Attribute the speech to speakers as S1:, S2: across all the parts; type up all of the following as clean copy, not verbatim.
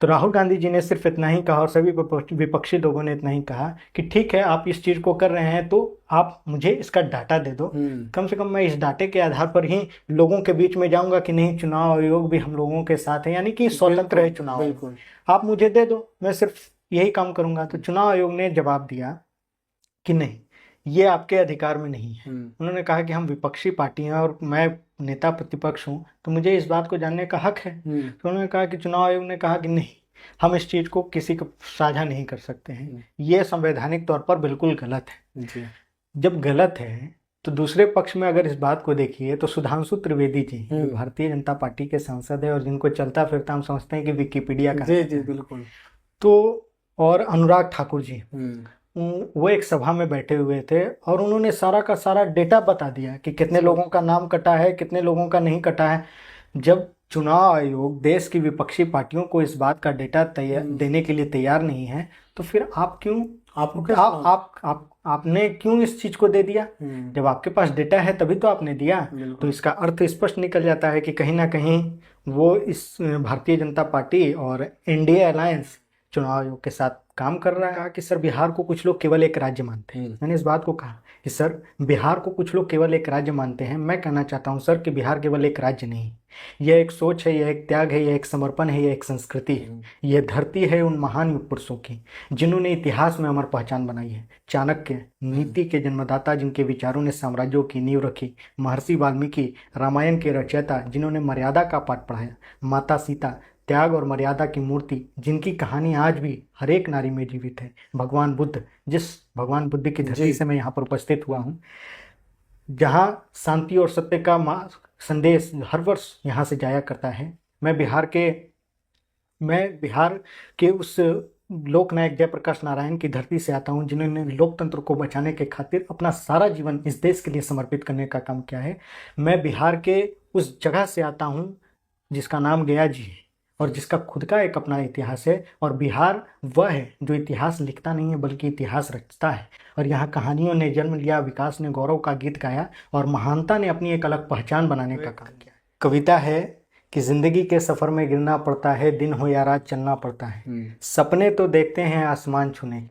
S1: तो राहुल गांधी जी ने सिर्फ इतना ही कहा और सभी विपक्षी लोगों ने इतना ही कहा कि ठीक है, आप इस चीज़ को कर रहे हैं तो आप मुझे इसका डाटा दे दो। कम से कम मैं इस डाटे के आधार पर ही लोगों के बीच में जाऊंगा कि नहीं, चुनाव आयोग भी हम लोगों के साथ है, यानी कि स्वतंत्र है चुनाव आयोग।
S2: बिल्कुल।
S1: आप मुझे दे दो, मैं सिर्फ यही काम करूंगा। तो चुनाव आयोग ने जवाब दिया कि नहीं, ये आपके अधिकार में नहीं है। उन्होंने कहा कि हम विपक्षी पार्टी हैं और मैं नेता प्रतिपक्ष हूं, तो मुझे इस बात को जानने का हक है। तो उन्होंने कहा कि चुनाव आयोग ने कहा कि नहीं, हम इस चीज़ को किसी को साझा नहीं कर सकते हैं, ये संवैधानिक तौर पर बिल्कुल गलत है।
S2: जी।
S1: जब गलत है तो दूसरे पक्ष में अगर इस बात को देखिए तो सुधांशु त्रिवेदी जी जो भारतीय जनता पार्टी के सांसद है और जिनको चलता फिरता हम समझते हैं कि विकिपीडिया का,
S2: जी जी बिल्कुल।
S1: तो और अनुराग ठाकुर जी, वो एक सभा में बैठे हुए थे और उन्होंने सारा का सारा डेटा बता दिया कि कितने लोगों का नाम कटा है, कितने लोगों का नहीं कटा है। जब चुनाव आयोग देश की विपक्षी पार्टियों को इस बात का डेटा देने के लिए तैयार नहीं है, तो फिर आप क्यों आपने क्यों इस चीज को दे दिया? जब आपके पास डेटा है तभी तो आपने दिया। तो इसका अर्थ स्पष्ट निकल जाता है कि कहीं ना कहीं वो इस भारतीय जनता पार्टी और एनडीए अलायंस चुनाव आयोग के साथ काम कर रहा है। कहा कि सर, बिहार को कुछ लोग केवल एक राज्य मानते हैं। मैंने इस बात को कहा कि सर, बिहार को कुछ लोग केवल एक राज्य मानते हैं। मैं कहना चाहता हूं सर कि बिहार केवल एक राज्य नहीं, यह एक सोच है, यह एक त्याग है, यह एक समर्पण है, यह एक संस्कृति है। यह धरती है उन महान युग पुरुषों की जिन्होंने इतिहास में अमर पहचान बनाई है। चाणक्य, नीति के जन्मदाता जिनके विचारों ने साम्राज्यों की नींव रखी, महर्षि वाल्मीकि, रामायण के रचयिता जिन्होंने मर्यादा का पाठ पढ़ाया, माता सीता, त्याग और मर्यादा की मूर्ति जिनकी कहानी आज भी हर एक नारी में जीवित है, भगवान बुद्ध, जिस भगवान बुद्ध की धरती से मैं यहाँ पर उपस्थित हुआ हूँ, जहाँ शांति और सत्य का संदेश हर वर्ष यहाँ से जाया करता है। मैं बिहार के उस लोकनायक जयप्रकाश नारायण की धरती से आता हूँ जिन्होंने लोकतंत्र को बचाने के खातिर अपना सारा जीवन इस देश के लिए समर्पित करने का काम किया है। मैं बिहार के उस जगह से आता हूँ जिसका नाम गया जी है और जिसका खुद का एक अपना इतिहास है। और बिहार वह है जो इतिहास लिखता नहीं है बल्कि इतिहास रचता है। और यहाँ कहानियों ने जन्म लिया, विकास ने गौरव का गीत गाया और महानता ने अपनी एक अलग पहचान बनाने का काम किया। कविता है कि जिंदगी के सफर में गिरना पड़ता है, दिन हो या रात चलना पड़ता है। सपने तो देखते हैं आसमान छूने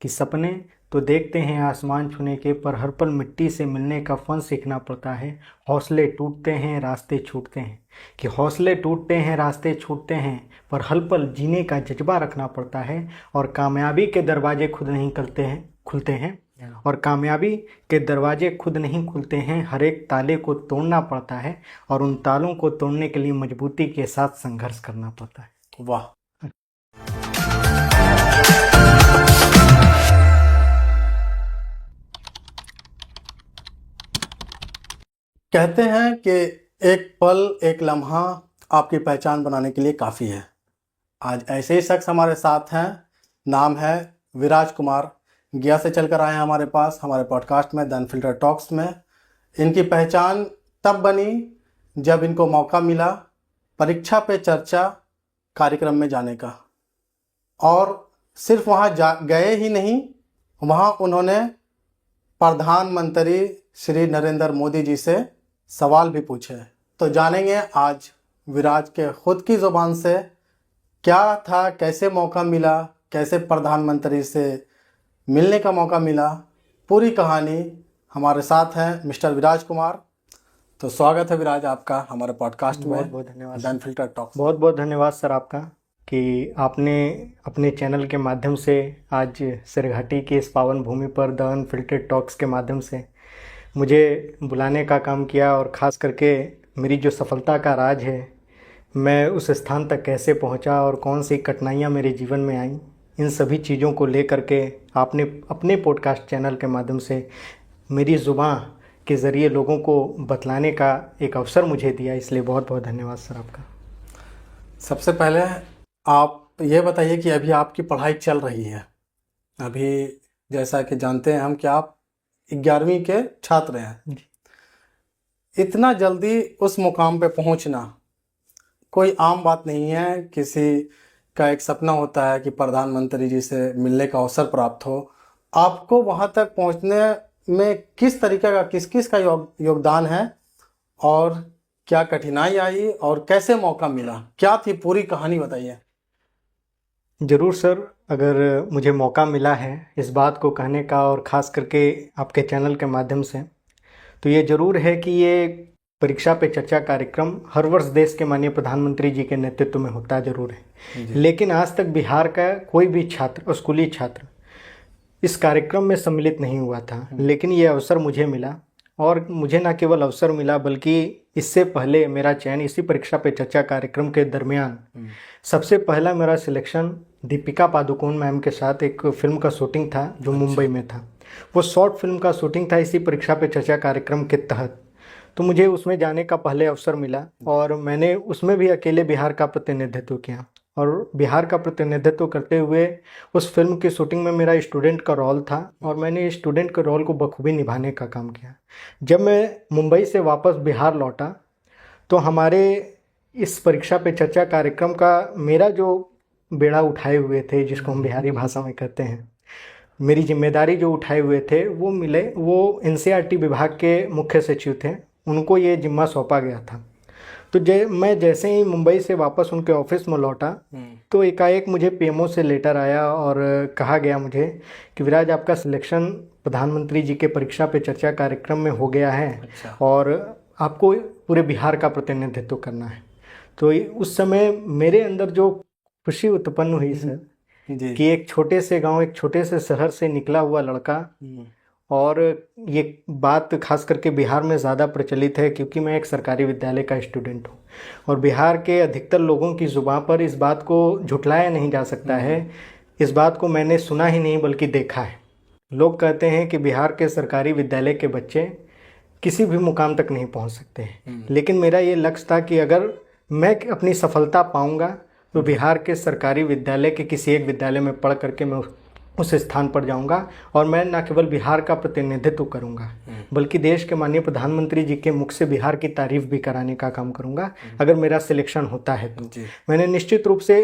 S1: कि सपने तो देखते हैं आसमान छूने के, पर हर पल मिट्टी से मिलने का फन सीखना पड़ता है। हौसले टूटते हैं रास्ते छूटते हैं कि हौसले टूटते हैं रास्ते छूटते हैं, पर हर पल जीने का जज्बा रखना पड़ता है। और कामयाबी के दरवाजे खुद नहीं खुलते हैं और कामयाबी के दरवाजे खुद नहीं खुलते हैं, हर एक ताले को तोड़ना पड़ता है और उन तालों को तोड़ने के लिए मजबूती के साथ संघर्ष करना पड़ता है।
S2: वाह। कहते हैं कि एक पल, एक लम्हा आपकी पहचान बनाने के लिए काफ़ी है। आज ऐसे ही शख्स हमारे साथ हैं। नाम है विराज कुमार। गया से चलकर आए हैं हमारे पास, हमारे पॉडकास्ट में, द अनफिल्टर्ड टॉक्स में। इनकी पहचान तब बनी जब इनको मौका मिला परीक्षा पे चर्चा कार्यक्रम में जाने का। और सिर्फ वहाँ गए ही नहीं, वहाँ उन्होंने प्रधानमंत्री श्री नरेंद्र मोदी जी से सवाल भी पूछे। तो जानेंगे आज विराज के खुद की ज़ुबान से क्या था, कैसे मौका मिला, कैसे प्रधानमंत्री से मिलने का मौका मिला। पूरी कहानी हमारे साथ हैं मिस्टर विराज कुमार। तो स्वागत है विराज आपका हमारे पॉडकास्ट में।
S1: बहुत बहुत धन्यवाद।
S2: The unfiltered talks.
S1: बहुत बहुत धन्यवाद सर आपका कि आपने अपने चैनल के माध्यम से आज सिरघाटी की इस पावन भूमि पर द अनफिल्टर्ड टॉक्स के माध्यम से मुझे बुलाने का काम किया। और ख़ास करके मेरी जो सफलता का राज है, मैं उस स्थान तक कैसे पहुंचा और कौन सी कठिनाइयां मेरे जीवन में आईं, इन सभी चीज़ों को लेकर के आपने अपने पॉडकास्ट चैनल के माध्यम से मेरी ज़ुबान के ज़रिए लोगों को बतलाने का एक अवसर मुझे दिया। इसलिए बहुत बहुत धन्यवाद सर आपका।
S2: सबसे पहले आप ये बताइए कि अभी आपकी पढ़ाई चल रही है। अभी जैसा कि जानते हैं हम कि आप 11वीं के छात्र हैं। इतना जल्दी उस मुकाम पे पहुंचना कोई आम बात नहीं है। किसी का एक सपना होता है कि प्रधानमंत्री जी से मिलने का अवसर प्राप्त हो। आपको वहां तक पहुंचने में किस तरीके का किस का योगदान है और क्या कठिनाई आई और कैसे मौका मिला, क्या थी पूरी कहानी बताइए।
S1: ज़रूर सर, अगर मुझे मौका मिला है इस बात को कहने का और ख़ास करके आपके चैनल के माध्यम से, तो ये ज़रूर है कि ये परीक्षा पे चर्चा कार्यक्रम हर वर्ष देश के माननीय प्रधानमंत्री जी के नेतृत्व में होता ज़रूर है,
S2: जी।
S1: लेकिन आज तक बिहार का कोई भी छात्र, स्कूली छात्र इस कार्यक्रम में सम्मिलित नहीं हुआ था। लेकिन ये अवसर मुझे मिला, और मुझे न केवल अवसर मिला बल्कि इससे पहले मेरा चयन इसी परीक्षा पे चर्चा कार्यक्रम के दरमियान सबसे पहला मेरा सिलेक्शन दीपिका पादुकोण मैम के साथ एक फिल्म का शूटिंग था जो मुंबई में था। वो शॉर्ट फिल्म का शूटिंग था इसी परीक्षा पे चर्चा कार्यक्रम के तहत। तो मुझे उसमें जाने का पहले अवसर मिला और मैंने उसमें भी अकेले बिहार का प्रतिनिधित्व किया, और बिहार का प्रतिनिधित्व करते हुए उस फिल्म की शूटिंग में मेरा स्टूडेंट का रोल था और मैंने स्टूडेंट के रोल को बखूबी निभाने का काम किया। जब मैं मुंबई से वापस बिहार लौटा तो हमारे इस परीक्षा पे चर्चा कार्यक्रम का मेरा जो बेड़ा उठाए हुए थे, जिसको हम बिहारी भाषा में कहते हैं, मेरी जिम्मेदारी जो उठाए हुए थे वो एनसीईआरटी विभाग के मुख्य सचिव थे, उनको ये जिम्मा सौंपा गया था। तो मैं जैसे ही मुंबई से वापस उनके ऑफिस में लौटा तो एकाएक मुझे पीएमओ से लेटर आया और कहा गया मुझे कि विराज, आपका सिलेक्शन प्रधानमंत्री जी के परीक्षा पे चर्चा कार्यक्रम में हो गया है।
S2: अच्छा।
S1: और आपको पूरे बिहार का प्रतिनिधित्व करना है। तो उस समय मेरे अंदर जो खुशी उत्पन्न हुई सर,
S2: जी।
S1: कि एक छोटे से गांव, एक छोटे से शहर से निकला हुआ लड़का, और ये बात खास करके बिहार में ज़्यादा प्रचलित है क्योंकि मैं एक सरकारी विद्यालय का स्टूडेंट हूँ, और बिहार के अधिकतर लोगों की ज़ुबान पर इस बात को झुठलाया नहीं जा सकता है। इस बात को मैंने सुना ही नहीं बल्कि देखा है। लोग कहते हैं कि बिहार के सरकारी विद्यालय के बच्चे किसी भी मुकाम तक नहीं पहुँच सकते हैं, लेकिन मेरा ये लक्ष्य था कि अगर मैं अपनी सफलता पाऊँगा तो बिहार के सरकारी विद्यालय के किसी एक विद्यालय में पढ़ करके मैं उस स्थान पर जाऊंगा, और मैं न केवल बिहार का प्रतिनिधित्व करूंगा बल्कि देश के माननीय प्रधानमंत्री जी के मुख से बिहार की तारीफ भी कराने का काम करूंगा अगर मेरा सिलेक्शन होता है तो। मैंने निश्चित रूप से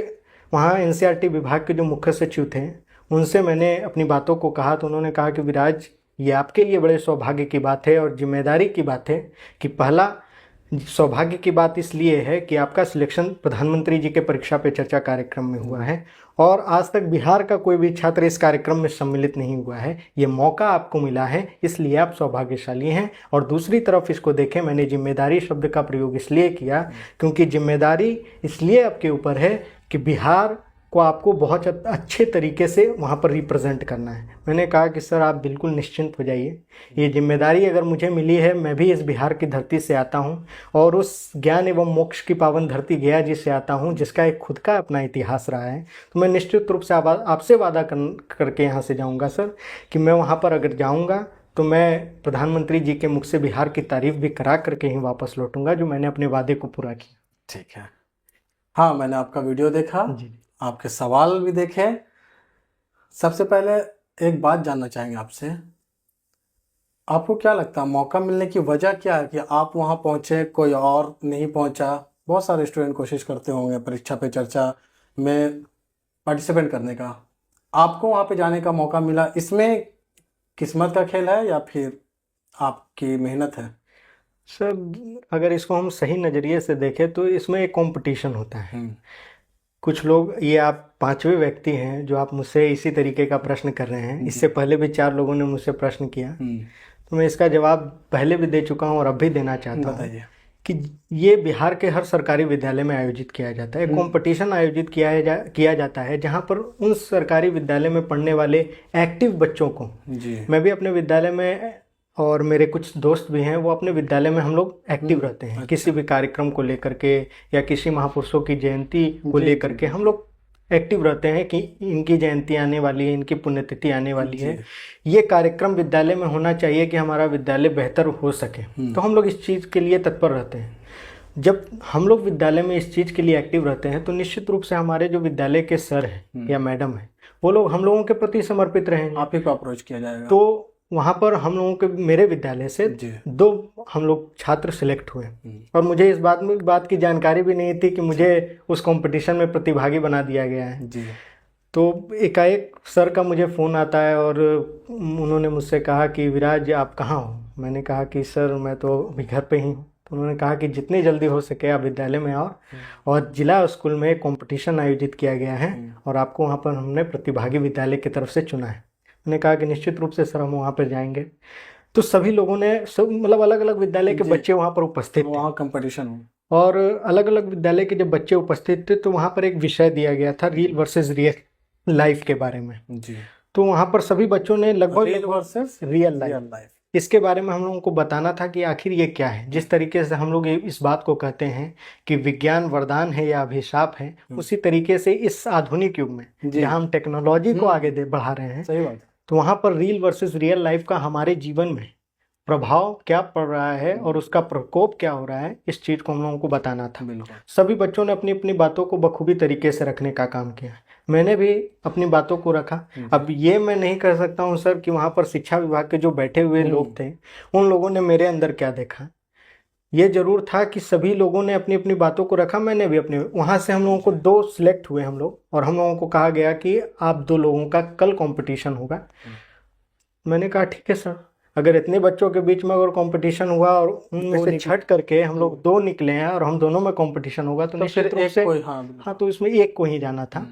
S1: वहाँ एनसीईआरटी विभाग के जो मुख्य सचिव थे उनसे मैंने अपनी बातों को कहा, तो उन्होंने कहा कि विराज, ये आपके लिए बड़े सौभाग्य की बात है और जिम्मेदारी की बात है कि पहला सौभाग्य की बात इसलिए है कि आपका सिलेक्शन प्रधानमंत्री जी के परीक्षा पे चर्चा कार्यक्रम में हुआ है, और आज तक बिहार का कोई भी छात्र इस कार्यक्रम में सम्मिलित नहीं हुआ है। ये मौका आपको मिला है, इसलिए आप सौभाग्यशाली हैं। और दूसरी तरफ इसको देखें, मैंने जिम्मेदारी शब्द का प्रयोग इसलिए किया क्योंकि जिम्मेदारी इसलिए आपके ऊपर है कि बिहार को आपको बहुत अच्छे तरीके से वहाँ पर रिप्रेजेंट करना है। मैंने कहा कि सर, आप बिल्कुल निश्चिंत हो जाइए, ये जिम्मेदारी अगर मुझे मिली है, मैं भी इस बिहार की धरती से आता हूँ और उस ज्ञान एवं मोक्ष की पावन धरती गया जी से आता हूँ, जिसका एक खुद का अपना इतिहास रहा है। तो मैं निश्चित रूप से आपसे वादा करके यहाँ से जाऊँगा सर, कि मैं वहाँ पर अगर जाऊँगा तो मैं प्रधानमंत्री जी के मुख से बिहार की तारीफ भी करा करके ही वापस लौटूंगा, जो मैंने अपने वादे को पूरा किया।
S2: ठीक है। हाँ, मैंने आपका वीडियो देखा,
S1: जी।
S2: आपके सवाल भी देखे। सबसे पहले एक बात जानना चाहेंगे आपसे, आपको क्या लगता है मौका मिलने की वजह क्या है कि आप वहाँ पहुँचे, कोई और नहीं पहुँचा? बहुत सारे स्टूडेंट कोशिश करते होंगे परीक्षा पे चर्चा में पार्टिसिपेट करने का, आपको वहाँ पे जाने का मौका मिला। इसमें किस्मत का खेल है या फिर आपकी मेहनत है?
S1: सर, अगर इसको हम सही नज़रिए से देखें तो इसमें एक कंपटीशन होता है। कुछ लोग, ये आप 5वें व्यक्ति हैं जो आप मुझसे इसी तरीके का प्रश्न कर रहे हैं। इससे पहले भी 4 लोगों ने मुझसे प्रश्न किया, तो मैं इसका जवाब पहले भी दे चुका हूँ और अब भी देना चाहता हूँ कि ये बिहार के हर सरकारी विद्यालय में आयोजित किया जाता है। कंपटीशन आयोजित किया जाता है जहाँ पर उन सरकारी विद्यालय में पढ़ने वाले एक्टिव बच्चों को, मैं भी अपने विद्यालय में और मेरे कुछ दोस्त भी हैं, वो अपने विद्यालय में हम लोग एक्टिव रहते हैं। किसी भी कार्यक्रम को लेकर के या किसी महापुरुषों की जयंती को लेकर के हम लोग एक्टिव रहते हैं कि इनकी जयंती आने वाली है, इनकी पुण्यतिथि आने वाली है, ये कार्यक्रम विद्यालय में होना चाहिए कि हमारा विद्यालय बेहतर हो सके। तो हम लोग इस चीज़ के लिए तत्पर रहते हैं। जब हम लोग विद्यालय में इस चीज़ के लिए एक्टिव रहते हैं तो निश्चित रूप से हमारे जो विद्यालय के सर हैं या मैडम हैं, वो लोग हम लोगों के प्रति समर्पित रहेंगे।
S2: आप ही को अप्रोच किया जाएगा।
S1: तो वहाँ पर हम लोगों के, मेरे विद्यालय से 2 हम लोग छात्र सिलेक्ट हुए, और मुझे इस बात की जानकारी भी नहीं थी कि मुझे उस कंपटीशन में प्रतिभागी बना दिया गया है। तो एकाएक सर का मुझे फ़ोन आता है और उन्होंने मुझसे कहा कि विराज, आप कहाँ हो? मैंने कहा कि सर, मैं तो अभी घर पे ही हूँ। तो उन्होंने कहा कि जितनी जल्दी हो सके आप विद्यालय में आओ, और जिला स्कूल में एक कंपटीशन आयोजित किया गया है और आपको वहाँ पर हमने प्रतिभागी विद्यालय की तरफ से चुना है। उन्होंने कहा कि निश्चित रूप से सर हम वहाँ पर जाएंगे। तो सभी लोगों ने, सब मतलब अलग अलग विद्यालय के
S2: जी।
S1: बच्चे वहाँ पर उपस्थित थे
S2: वहाँ कंपटीशन हो।
S1: और अलग अलग विद्यालय के जब बच्चे उपस्थित थे तो वहाँ पर एक विषय दिया गया था रियल वर्सेस रियल लाइफ के बारे में।
S2: जी।
S1: तो वहाँ पर सभी बच्चों ने लगभग
S2: real versus
S1: real life,
S2: real life,
S1: इसके बारे में हम लोगों को बताना था कि आखिर ये क्या है। जिस तरीके से हम लोग इस बात को कहते हैं कि विज्ञान वरदान है या अभिशाप है, उसी तरीके से इस आधुनिक युग में
S2: जी।
S1: जहाँ हम टेक्नोलॉजी को आगे बढ़ा रहे हैं,
S2: सही बात है।
S1: तो वहाँ पर रियल वर्सेस रियल लाइफ का हमारे जीवन में प्रभाव क्या पड़ रहा है और उसका प्रकोप क्या हो रहा है, इस चीज़ को हम लोगों को बताना था।
S2: बिल्कुल।
S1: सभी बच्चों ने अपनी अपनी बातों को बखूबी तरीके से रखने का काम किया। मैंने भी अपनी बातों को रखा। अब ये मैं नहीं कर सकता हूँ सर कि वहाँ पर शिक्षा विभाग के जो बैठे हुए लोग थे उन लोगों ने मेरे अंदर क्या देखा। ये जरूर था कि सभी लोगों ने अपनी अपनी बातों को रखा, मैंने भी अपने। वहाँ से हम लोगों को 2 सिलेक्ट हुए हम लोग, और हम लोगों को कहा गया कि आप 2 लोगों का कल कंपटीशन होगा। मैंने कहा ठीक है सर, अगर इतने बच्चों के बीच में अगर कंपटीशन हुआ और उनमें से छट करके हम लोग 2 निकले हैं और हम दोनों में कंपटीशन होगा तो निश्चित रूप से हाँ, तो इसमें एक को ही जाना था।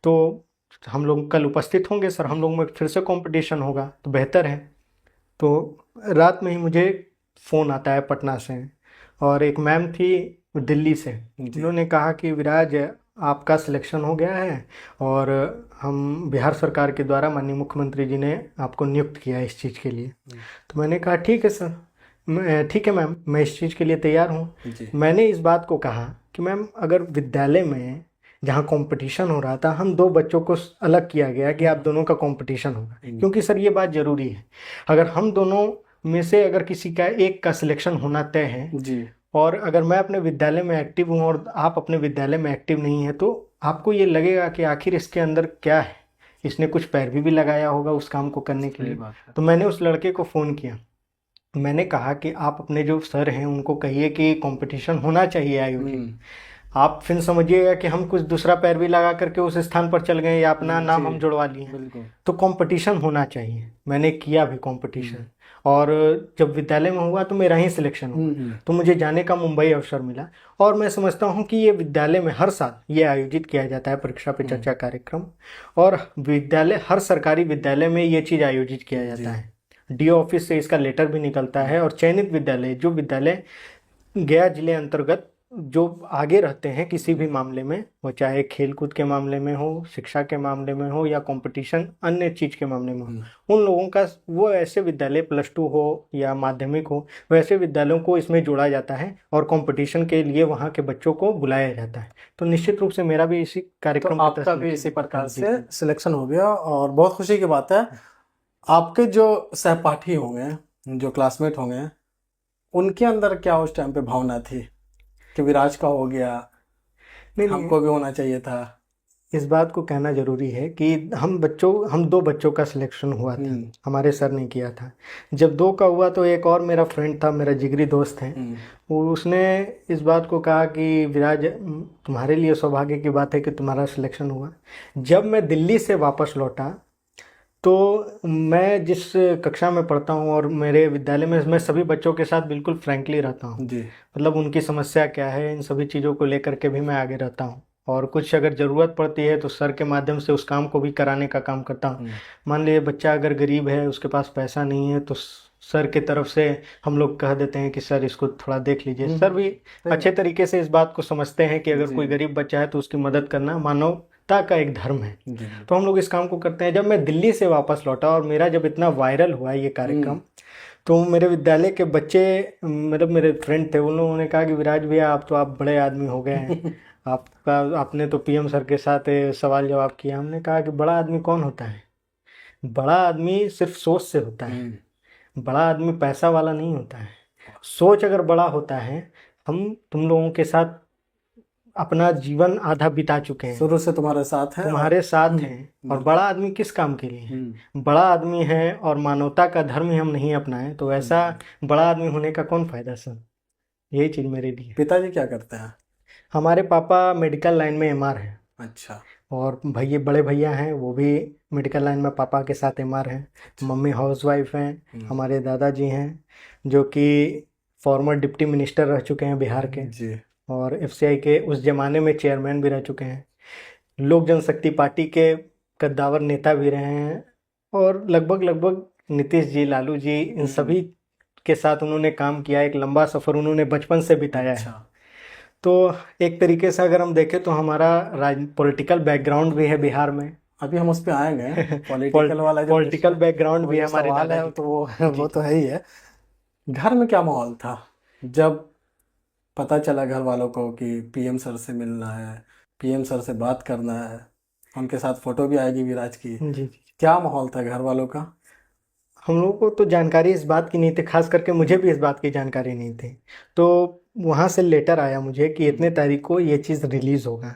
S1: तो हम लोग कल उपस्थित होंगे सर, हम लोग में फिर से कंपटीशन होगा तो बेहतर है। तो रात में ही मुझे फ़ोन आता है पटना से, और एक मैम थी दिल्ली से, उन्होंने कहा कि विराज आपका सिलेक्शन हो गया है और हम बिहार सरकार के द्वारा माननीय मुख्यमंत्री जी ने आपको नियुक्त किया है इस चीज़ के लिए। तो मैंने कहा ठीक है सर, ठीक है मैम, मैं इस चीज़ के लिए तैयार हूँ। मैंने इस बात को कहा कि मैम अगर विद्यालय में जहाँ कंपटीशन हो रहा था हम 2 बच्चों को अलग किया गया कि आप दोनों का कंपटीशन होगा, क्योंकि सर ये बात ज़रूरी है। अगर हम दोनों में से अगर किसी का एक का सिलेक्शन होना तय है
S2: जी,
S1: और अगर मैं अपने विद्यालय में एक्टिव हूँ और आप अपने विद्यालय में एक्टिव नहीं है, तो आपको ये लगेगा कि आखिर इसके अंदर क्या है, इसने कुछ पैरवी भी लगाया होगा उस काम को करने के लिए। तो मैंने उस लड़के को फ़ोन किया, मैंने कहा कि आप अपने जो सर हैं उनको कहिए कि कंपटीशन होना चाहिए आयोजित। आप फिर समझिएगा कि हम कुछ दूसरा पैरवी लगा करके उस स्थान पर चल गए या अपना नाम हम जुड़वा लिए। तो कंपटीशन होना चाहिए। मैंने किया भी कंपटीशन, और जब विद्यालय में हुआ तो मेरा ही सिलेक्शन हुआ, तो मुझे जाने का मुंबई अवसर मिला। और मैं समझता हूँ कि ये विद्यालय में हर साल ये आयोजित किया जाता है परीक्षा पे चर्चा कार्यक्रम, और विद्यालय हर सरकारी विद्यालय में ये चीज़ आयोजित किया जाता है। डीओ ऑफिस से इसका लेटर भी निकलता है, और चयनित विद्यालय, जो विद्यालय गया जिले अंतर्गत जो आगे रहते हैं किसी भी मामले में, वो चाहे खेलकूद के मामले में हो, शिक्षा के मामले में हो या कंपटीशन अन्य चीज़ के मामले में हो, उन लोगों का वो ऐसे विद्यालय +2 हो या माध्यमिक हो, वैसे विद्यालयों को इसमें जोड़ा जाता है और कंपटीशन के लिए वहाँ के बच्चों को बुलाया जाता है। तो निश्चित रूप से मेरा भी इसी कार्यक्रम,
S2: तो आपका भी इसी प्रकार से सिलेक्शन हो गया, और बहुत खुशी की बात है। आपके जो सहपाठी होंगे, जो क्लासमेट होंगे, उनके अंदर क्या उस टाइम पे भावना थी कि विराज का हो गया, हमको भी होना चाहिए था?
S1: इस बात को कहना जरूरी है कि हम 2 बच्चों का सिलेक्शन हुआ था, हमारे सर ने किया था। जब 2 का हुआ तो एक और मेरा फ्रेंड था, मेरा जिगरी दोस्त है, वो उसने इस बात को कहा कि विराज तुम्हारे लिए सौभाग्य की बात है कि तुम्हारा सिलेक्शन हुआ। जब मैं दिल्ली से वापस लौटा तो मैं जिस कक्षा में पढ़ता हूँ और मेरे विद्यालय में मैं सभी बच्चों के साथ बिल्कुल फ्रैंकली रहता हूँ। मतलब उनकी समस्या क्या है, इन सभी चीज़ों को लेकर के भी मैं आगे रहता हूँ, और कुछ अगर ज़रूरत पड़ती है तो सर के माध्यम से उस काम को भी कराने का काम करता हूँ। मान लीजिए बच्चा अगर गरीब है, उसके पास पैसा नहीं है, तो सर की तरफ से हम लोग कह देते हैं कि सर इसको थोड़ा देख लीजिए। सर भी अच्छे तरीके से इस बात को समझते हैं कि अगर कोई गरीब बच्चा है तो उसकी मदद करना मानवता का एक धर्म है। तो हम लोग इस काम को करते हैं। जब मैं दिल्ली से वापस लौटा और मेरा जब इतना वायरल हुआ ये कार्यक्रम, तो मेरे विद्यालय के बच्चे, मतलब मेरे फ्रेंड थे, उन लोगों ने कहा कि विराज भैया आप बड़े आदमी हो गए हैं, आपने तो पीएम सर के साथ सवाल जवाब किया। हमने कहा कि बड़ा आदमी कौन होता है? बड़ा आदमी सिर्फ सोच से होता है, बड़ा आदमी पैसा वाला नहीं होता है। सोच अगर बड़ा होता है, हम तुम लोगों के साथ अपना जीवन आधा बिता चुके हैं,
S2: शुरू से तुम्हारे साथ हैं,
S1: और बड़ा आदमी किस काम के लिए? बड़ा आदमी है और मानवता का धर्म ही हम नहीं अपनाएं तो ऐसा बड़ा आदमी होने का कौन फायदा सर? यही चीज़ मेरे लिए।
S2: पिताजी क्या करते हैं?
S1: हमारे पापा मेडिकल लाइन में एमआर हैं।
S2: अच्छा।
S1: और बड़े भैया हैं, वो भी मेडिकल लाइन में पापा के साथ एमआर हैं। मम्मी हाउसवाइफ हैं। हमारे दादाजी हैं जो कि फॉर्मर डिप्टी मिनिस्टर रह चुके हैं बिहार के,
S2: जी
S1: और एफसीआई के उस जमाने में चेयरमैन भी रह चुके हैं, लोक जनशक्ति पार्टी के कद्दावर नेता भी रहे हैं, और लगभग लगभग नीतीश जी, लालू जी, इन सभी के साथ उन्होंने काम किया। एक लंबा सफ़र उन्होंने बचपन से बिताया है।
S2: अच्छा।
S1: तो एक तरीके से अगर हम देखें तो हमारा पॉलिटिकल बैकग्राउंड भी है बिहार में।
S2: अभी हम उस पे आएंगे, पॉलिटिकल वाला जो
S1: पॉलिटिकल बैकग्राउंड
S2: वो
S1: भी
S2: जो
S1: हमारे
S2: सवाल है
S1: दादाजी
S2: तो वो
S1: जी
S2: तो है ही है। घर में क्या माहौल था जब पता चला घर वालों को कि पीएम सर से मिलना है, पीएम सर से बात करना है, उनके साथ फोटो भी आएगी विराज की,
S1: जी जी।
S2: क्या माहौल था घर वालों का?
S1: हम लोगों को तो जानकारी इस बात की नहीं थी, खास करके मुझे भी इस बात की जानकारी नहीं थी। तो वहाँ से लेटर आया मुझे कि इतने तारीख को ये चीज़ रिलीज़ होगा,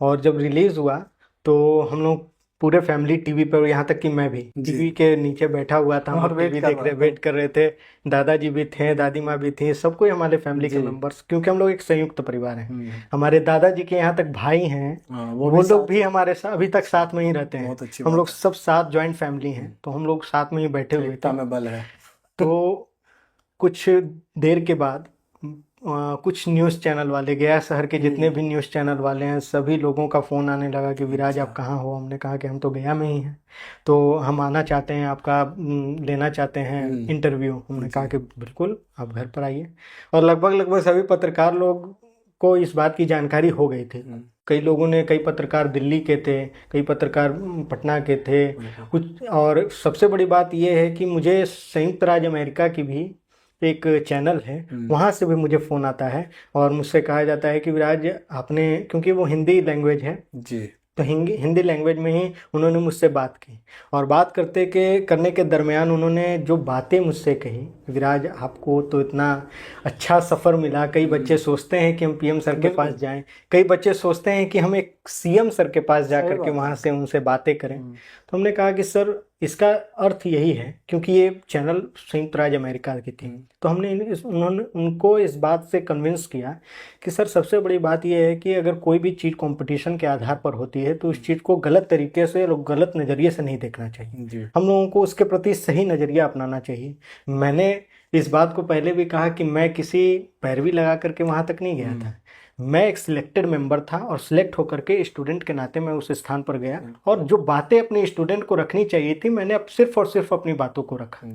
S1: और जब रिलीज़ हुआ तो हम लोग पूरे फैमिली टीवी पर, यहाँ तक कि मैं भी
S2: जी
S1: टीवी के नीचे बैठा हुआ था, हम
S2: और
S1: लोग
S2: वेट
S1: टीवी
S2: कर
S1: देख
S2: रहा
S1: रहे,
S2: था।
S1: वेट कर रहे थे। दादाजी भी थे, दादी माँ भी थी, सब कोई हमारे फैमिली के
S2: जी।
S1: मेंबर्स, क्योंकि हम लोग एक संयुक्त परिवार हैं।
S2: हम्म,
S1: हमारे दादाजी के यहाँ तक भाई हैं,
S2: हाँ,
S1: वो
S2: भी
S1: लोग
S2: साथ
S1: भी हमारे साथ अभी तक साथ में ही रहते हैं।
S2: बहुत अच्छी
S1: हम
S2: बात
S1: लोग
S2: है।
S1: सब साथ जॉइंट फैमिली हैं, तो हम लोग साथ में ही बैठे हुए
S2: एकता
S1: थे।
S2: में बल है।
S1: तो कुछ देर के बाद कुछ न्यूज़ चैनल वाले, गया शहर के जितने भी न्यूज़ चैनल वाले हैं, सभी लोगों का फ़ोन आने लगा कि विराज आप कहाँ हो। हमने कहा कि हम तो गया में ही हैं, तो हम आना चाहते हैं, आपका लेना चाहते हैं इंटरव्यू। हमने कहा कि बिल्कुल आप घर पर आइए। और लगभग लगभग सभी पत्रकार लोग को इस बात की जानकारी हो गई थी। कई लोगों ने, कई पत्रकार दिल्ली के थे, कई पत्रकार पटना के थे कुछ। और सबसे बड़ी बात यह है कि मुझे संयुक्त राज्य अमेरिका की भी एक चैनल है, वहाँ से भी मुझे फ़ोन आता है, और मुझसे कहा जाता है कि विराज आपने, क्योंकि वो हिंदी लैंग्वेज है,
S2: जी
S1: तो हिंदी लैंग्वेज में ही उन्होंने मुझसे बात की। और बात करने के दरमियान उन्होंने जो बातें मुझसे कही, विराज आपको तो इतना अच्छा सफ़र मिला। कई बच्चे सोचते हैं कि हम पीएम सर के पास जाएं, कई बच्चे सोचते हैं कि हम एक सीएम सर के पास जा कर के वहाँ से उनसे बातें करें। तो हमने कहा कि सर इसका अर्थ यही है, क्योंकि ये चैनल संयुक्त राज्य अमेरिका की थी, तो हमने उन्होंने उनको इस बात से कन्विंस किया कि सर सबसे बड़ी बात यह है कि अगर कोई भी चीज़ कंपटीशन के आधार पर होती है तो उस चीज़ को गलत तरीके से, गलत नज़रिए से नहीं देखना चाहिए। हम लोगों को उसके प्रति सही नज़रिया अपनाना चाहिए। मैंने इस बात को पहले भी कहा कि मैं किसी पैरवी लगा करके वहाँ तक नहीं गया था। मैं एक सिलेक्टेड मेंबर था, और सिलेक्ट होकर के स्टूडेंट के नाते मैं उस स्थान पर गया, और जो बातें अपने स्टूडेंट को रखनी चाहिए थी, मैंने अब सिर्फ और सिर्फ अपनी बातों को रखा।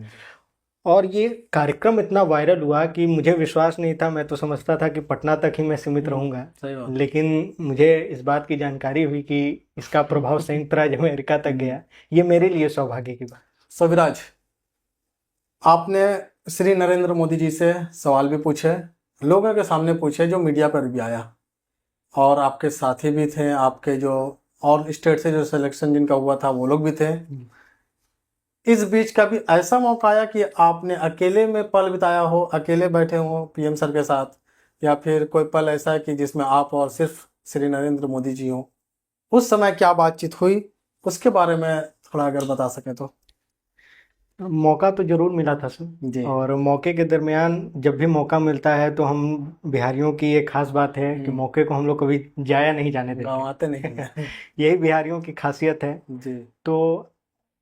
S1: और ये कार्यक्रम इतना वायरल हुआ कि मुझे विश्वास नहीं था। मैं तो समझता था कि पटना तक ही मैं सीमित रहूंगा, लेकिन मुझे इस बात की जानकारी हुई कि इसका प्रभाव संयुक्त राज्य अमेरिका तक गया। ये मेरे लिए सौभाग्य की बात।
S2: सो विराज, आपने श्री नरेंद्र मोदी जी से सवाल भी पूछे, लोगों के सामने पूछे, जो मीडिया पर भी आया, और आपके साथी भी थे, आपके जो और स्टेट से जो सिलेक्शन जिनका हुआ था वो लोग भी थे। इस बीच का भी ऐसा मौका आया कि आपने अकेले में पल बिताया हो, अकेले बैठे हो पीएम सर के साथ, या फिर कोई पल ऐसा है कि जिसमें आप और सिर्फ श्री नरेंद्र मोदी जी हो? उस समय क्या बातचीत हुई, उसके बारे में थोड़ा अगर बता सकें तो।
S1: मौका तो जरूर मिला था सर,
S2: जी
S1: और मौके के दरमियान जब भी मौका मिलता है तो हम बिहारियों की एक खास बात है कि मौके को हम लोग कभी जाया नहीं जाने देते,
S2: गंवाते नहीं
S1: यही बिहारियों की खासियत है।
S2: जी।
S1: तो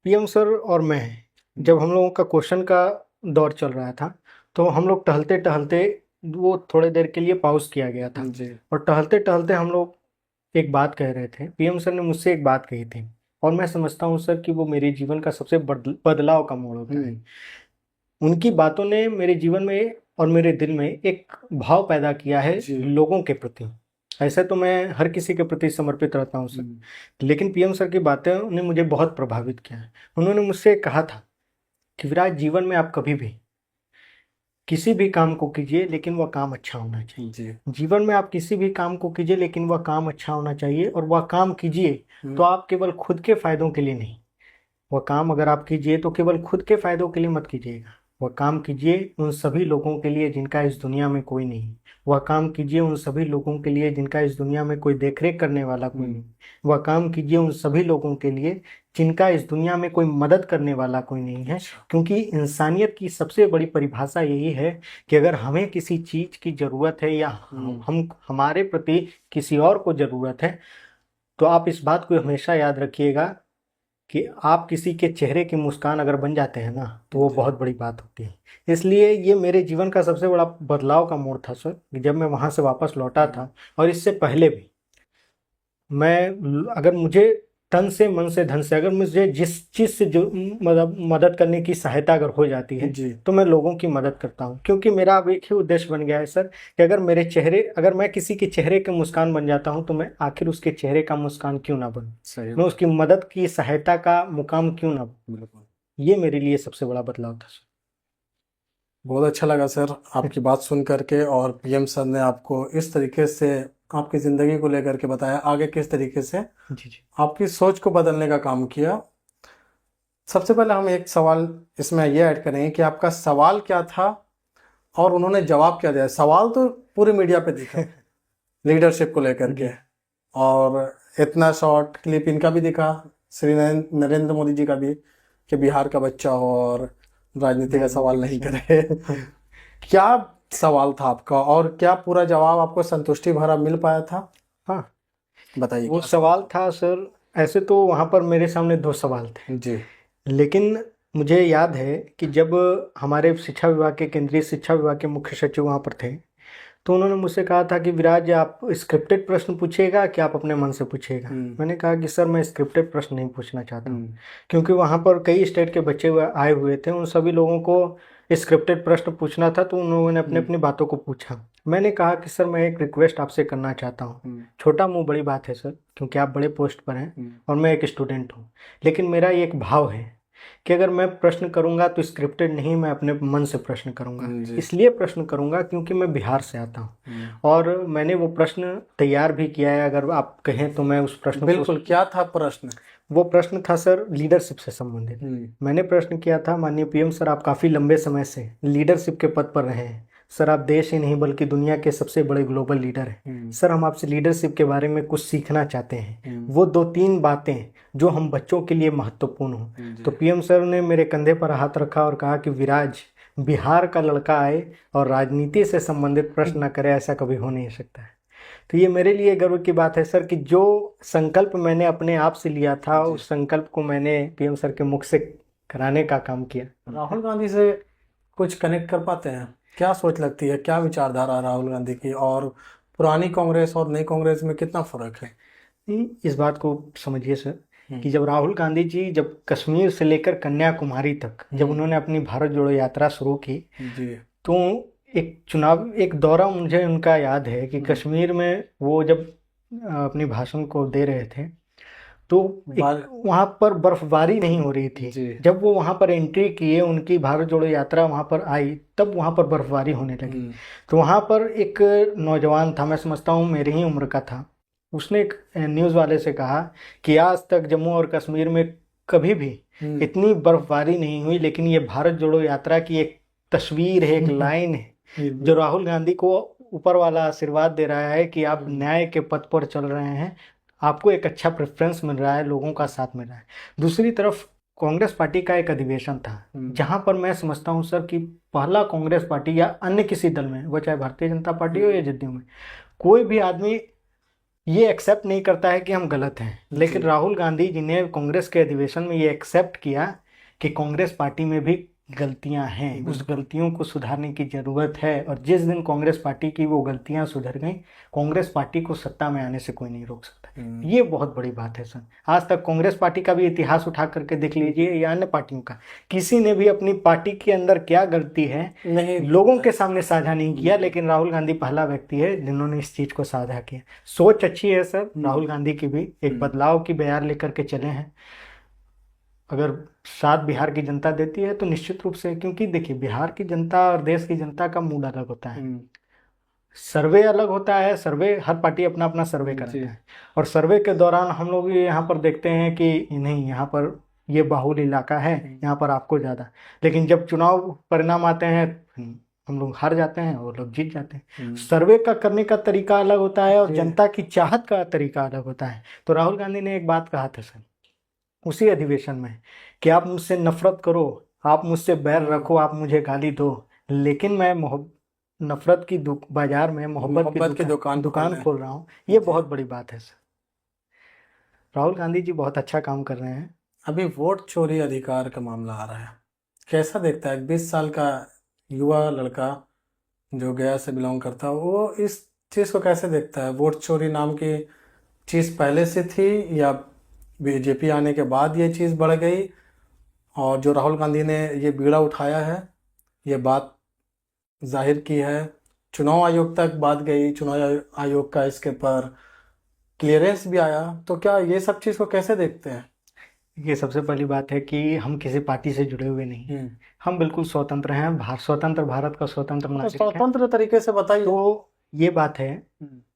S1: पीएम सर और मैं, जब हम लोगों का क्वेश्चन का दौर चल रहा था, तो हम लोग टहलते टहलते, वो थोड़ी देर के लिए पॉज किया गया था,
S2: जी
S1: और टहलते टहलते हम लोग एक बात कह रहे थे। पीएम सर ने मुझसे एक बात कही थी, और मैं समझता हूँ सर कि वो मेरे जीवन का सबसे बदलाव का मोड़ होता है। उनकी बातों ने मेरे जीवन में और मेरे दिल में एक भाव पैदा किया है लोगों के प्रति। ऐसे तो मैं हर किसी के प्रति समर्पित रहता हूँ सर, लेकिन पीएम सर की बातें ने मुझे बहुत प्रभावित किया है। उन्होंने मुझसे कहा था कि विराज, जीवन में आप कभी भी किसी भी काम को कीजिए, लेकिन वह काम अच्छा होना चाहिए। जीवन में आप किसी भी काम को कीजिए, लेकिन वह काम अच्छा होना चाहिए, और वह काम कीजिए तो आप केवल खुद के फायदों के लिए नहीं, वह काम अगर आप कीजिए तो केवल खुद के फायदों के लिए मत कीजिएगा। वह काम कीजिए उन सभी लोगों के लिए जिनका इस दुनिया में कोई नहीं। वह काम कीजिए उन सभी लोगों के लिए जिनका इस दुनिया में कोई देखरेख करने वाला कोई नहीं। वह काम कीजिए उन सभी लोगों के लिए जिनका इस दुनिया में कोई मदद करने वाला कोई नहीं है। क्योंकि इंसानियत की सबसे बड़ी परिभाषा यही है कि अगर हमें किसी चीज़ की ज़रूरत है, या हम हमारे प्रति किसी और को ज़रूरत है, तो आप इस बात को हमेशा याद रखिएगा कि आप किसी के चेहरे की मुस्कान अगर बन जाते हैं ना तो वो बहुत बड़ी बात होती है। इसलिए ये मेरे जीवन का सबसे बड़ा बदलाव का मोड़ था सर, कि जब मैं वहाँ से वापस लौटा था। और इससे पहले भी मैं, अगर मुझे तन से मन से धन से, अगर मुझे जिस चीज़ से जो मदद करने की सहायता अगर हो जाती है
S2: जी
S1: तो मैं लोगों की मदद करता हूँ। क्योंकि मेरा अब एक ही उद्देश्य बन गया है सर, कि अगर मैं किसी के चेहरे के मुस्कान बन जाता हूँ तो मैं आखिर उसके चेहरे का मुस्कान क्यों ना बनूं,
S2: सही
S1: मैं
S2: बात।
S1: उसकी मदद की सहायता का मुकाम क्यों ना बनूं।
S2: बिल्कुल।
S1: ये मेरे लिए सबसे बड़ा बदलाव था सर।
S2: बहुत अच्छा लगा सर आपकी बात सुन करके, और पीएम सर ने आपको इस तरीके से आपकी ज़िंदगी को लेकर के बताया, आगे किस तरीके से
S1: जी जी
S2: आपकी सोच को बदलने का काम किया। सबसे पहले हम एक सवाल इसमें ये ऐड करेंगे कि आपका सवाल क्या था और उन्होंने जवाब क्या दिया। सवाल तो पूरे मीडिया पे दिखा लीडरशिप को लेकर के,
S1: जी
S2: और इतना शॉर्ट क्लिप इनका भी दिखा, श्री नरेंद्र मोदी जी का भी, कि बिहार का बच्चा हो और राजनीति का सवाल नहीं करे। क्या सवाल था आपका, और क्या पूरा जवाब आपको संतुष्टि भरा मिल पाया था?
S1: हाँ,
S2: बताइए
S1: वो
S2: क्या
S1: सवाल था सर, ऐसे तो वहाँ पर मेरे सामने 2 सवाल थे,
S2: जी
S1: लेकिन मुझे याद है कि जब हमारे शिक्षा विभाग के, केंद्रीय शिक्षा विभाग के मुख्य सचिव वहाँ पर थे, तो उन्होंने मुझसे कहा था कि विराज, आप स्क्रिप्टेड प्रश्न पूछिएगा कि आप अपने मन से पूछिएगा। मैंने कहा कि सर मैं स्क्रिप्टेड प्रश्न नहीं पूछना चाहता हूँ, क्योंकि वहाँ पर कई स्टेट के बच्चे आए हुए थे, उन सभी लोगों को स्क्रिप्टेड प्रश्न पूछना था, तो उन लोगों ने अपनी अपनी बातों को पूछा। मैंने कहा कि सर मैं एक रिक्वेस्ट आपसे करना चाहता हूँ, छोटा मुंह बड़ी बात है सर, क्योंकि आप बड़े पोस्ट पर हैं और मैं एक स्टूडेंट हूँ, लेकिन मेरा ये एक भाव है कि अगर मैं प्रश्न करूंगा तो स्क्रिप्टेड नहीं, मैं अपने मन से प्रश्न करूंगा।
S2: जी
S1: इसलिए प्रश्न करूंगा क्योंकि मैं बिहार से आता हूं, और मैंने वो प्रश्न तैयार भी किया है। अगर आप कहें तो मैं उस प्रश्न को,
S2: बिल्कुल। क्या था प्रश्न?
S1: वो प्रश्न था सर लीडरशिप से संबंधित। मैंने प्रश्न किया था, माननीय पीएम सर, आप काफ़ी लंबे समय से लीडरशिप के पद पर रहे हैं सर, आप देश ही नहीं बल्कि दुनिया के सबसे बड़े ग्लोबल लीडर हैं सर, हम आपसे लीडरशिप के बारे में कुछ सीखना चाहते हैं, वो 2-3 बातें जो हम बच्चों के लिए महत्वपूर्ण हो। तो पीएम सर ने मेरे कंधे पर हाथ रखा और कहा कि विराज, बिहार का लड़का आए और राजनीति से संबंधित प्रश्न न करे, ऐसा कभी हो नहीं सकता है। तो ये मेरे लिए गर्व की बात है सर, कि जो संकल्प मैंने अपने आप से लिया था, उस संकल्प को मैंने पीएम सर के मुख से कराने का काम किया।
S2: राहुल गांधी से कुछ कनेक्ट कर पाते हैं? क्या सोच लगती है, क्या विचारधारा राहुल गांधी की, और पुरानी कांग्रेस और नई कांग्रेस में कितना फर्क है?
S1: इस बात को समझिए सर, कि जब राहुल गांधी जी, जब कश्मीर से लेकर कन्याकुमारी तक जब उन्होंने अपनी भारत जोड़ो यात्रा शुरू की,
S2: जी
S1: तो एक दौरा मुझे उनका याद है कि कश्मीर में वो जब अपनी भाषण को दे रहे थे, तो वहाँ पर बर्फबारी नहीं हो रही थी।
S2: जी
S1: जब वो वहाँ पर एंट्री किए, उनकी भारत जोड़ो यात्रा वहाँ पर आई, तब वहाँ पर बर्फबारी होने लगी। तो वहाँ पर एक नौजवान था, मैं समझता हूँ मेरी ही उम्र का था, उसने एक न्यूज़ वाले से कहा कि आज तक जम्मू और कश्मीर में कभी भी इतनी बर्फबारी नहीं हुई, लेकिन ये भारत जोड़ो यात्रा की एक तस्वीर है, एक लाइन है, जो राहुल गांधी को ऊपर वाला आशीर्वाद दे रहा है कि आप न्याय के पथ पर चल रहे हैं, आपको एक अच्छा प्रेफरेंस मिल रहा है, लोगों का साथ मिल रहा है। दूसरी तरफ कांग्रेस पार्टी का एक अधिवेशन था, जहां पर मैं समझता हूं सर कि पहला कांग्रेस पार्टी या अन्य किसी दल में, वो चाहे भारतीय जनता पार्टी हो या जदयू में, कोई भी आदमी ये एक्सेप्ट नहीं करता है कि हम गलत हैं, लेकिन राहुल गांधी जी ने कांग्रेस के अधिवेशन में ये एक्सेप्ट किया कि कांग्रेस पार्टी में भी गलतियां हैं, उस गलतियों को सुधारने की जरूरत है। और जिस दिन कांग्रेस पार्टी की वो गलतियां सुधर गई, कांग्रेस पार्टी को सत्ता में आने से कोई नहीं रोक सकता। ये बहुत बड़ी बात है सर। आज तक कांग्रेस पार्टी का भी इतिहास उठा करके देख लीजिए, या अन्य पार्टियों का, किसी ने भी अपनी पार्टी के अंदर क्या गलती है
S2: नहीं
S1: लोगों के सामने साझा नहीं किया, लेकिन राहुल गांधी पहला व्यक्ति है जिन्होंने इस चीज को साझा किया। सोच अच्छी है सर राहुल गांधी की भी, एक बदलाव की बयार लेकर के चले हैं। अगर साथ बिहार की जनता देती है तो निश्चित रूप से, क्योंकि देखिए बिहार की जनता और देश की जनता का मूड अलग होता है, सर्वे अलग होता है, सर्वे हर पार्टी अपना अपना सर्वे करता है, और सर्वे के दौरान हम लोग ये यहाँ पर देखते हैं कि नहीं, यहाँ पर ये बाहुल इलाका है, यहाँ पर आपको ज़्यादा, लेकिन जब चुनाव परिणाम आते हैं हम लोग हार जाते हैं और लोग जीत जाते हैं। सर्वे का करने का तरीका अलग होता है और जनता की चाहत का तरीका अलग होता है। तो राहुल गांधी ने एक बात कहा था सर उसी अधिवेशन में, कि आप मुझसे नफरत करो, आप मुझसे बैर रखो, आप मुझे गाली दो, लेकिन मैं नफरत की बाजार में मोहब्बत की दुकान खोल रहा हूँ। ये बहुत बड़ी बात है सर। राहुल गांधी जी बहुत अच्छा काम कर रहे हैं।
S2: अभी वोट चोरी अधिकार का मामला आ रहा है, कैसा देखता है 20 साल का युवा लड़का जो गया से बिलोंग करता है, वो इस चीज़ को कैसे देखता है? वोट चोरी नाम की चीज़ पहले से थी या बीजेपी आने के बाद ये चीज़ बढ़ गई? और जो राहुल गांधी ने ये बीड़ा उठाया है, ये बात जाहिर की है, चुनाव आयोग तक बात गई, चुनाव आयोग का इसके पर क्लियरेंस भी आया, तो क्या ये सब चीज़ को कैसे देखते हैं?
S1: ये सबसे पहली बात है कि हम किसी पार्टी से जुड़े हुए नहीं हैं। हम बिल्कुल स्वतंत्र हैं, स्वतंत्र भारत का स्वतंत्र
S2: तो
S1: नागरिक है।
S2: स्वतंत्र तरीके से बताइए।
S1: तो ये बात है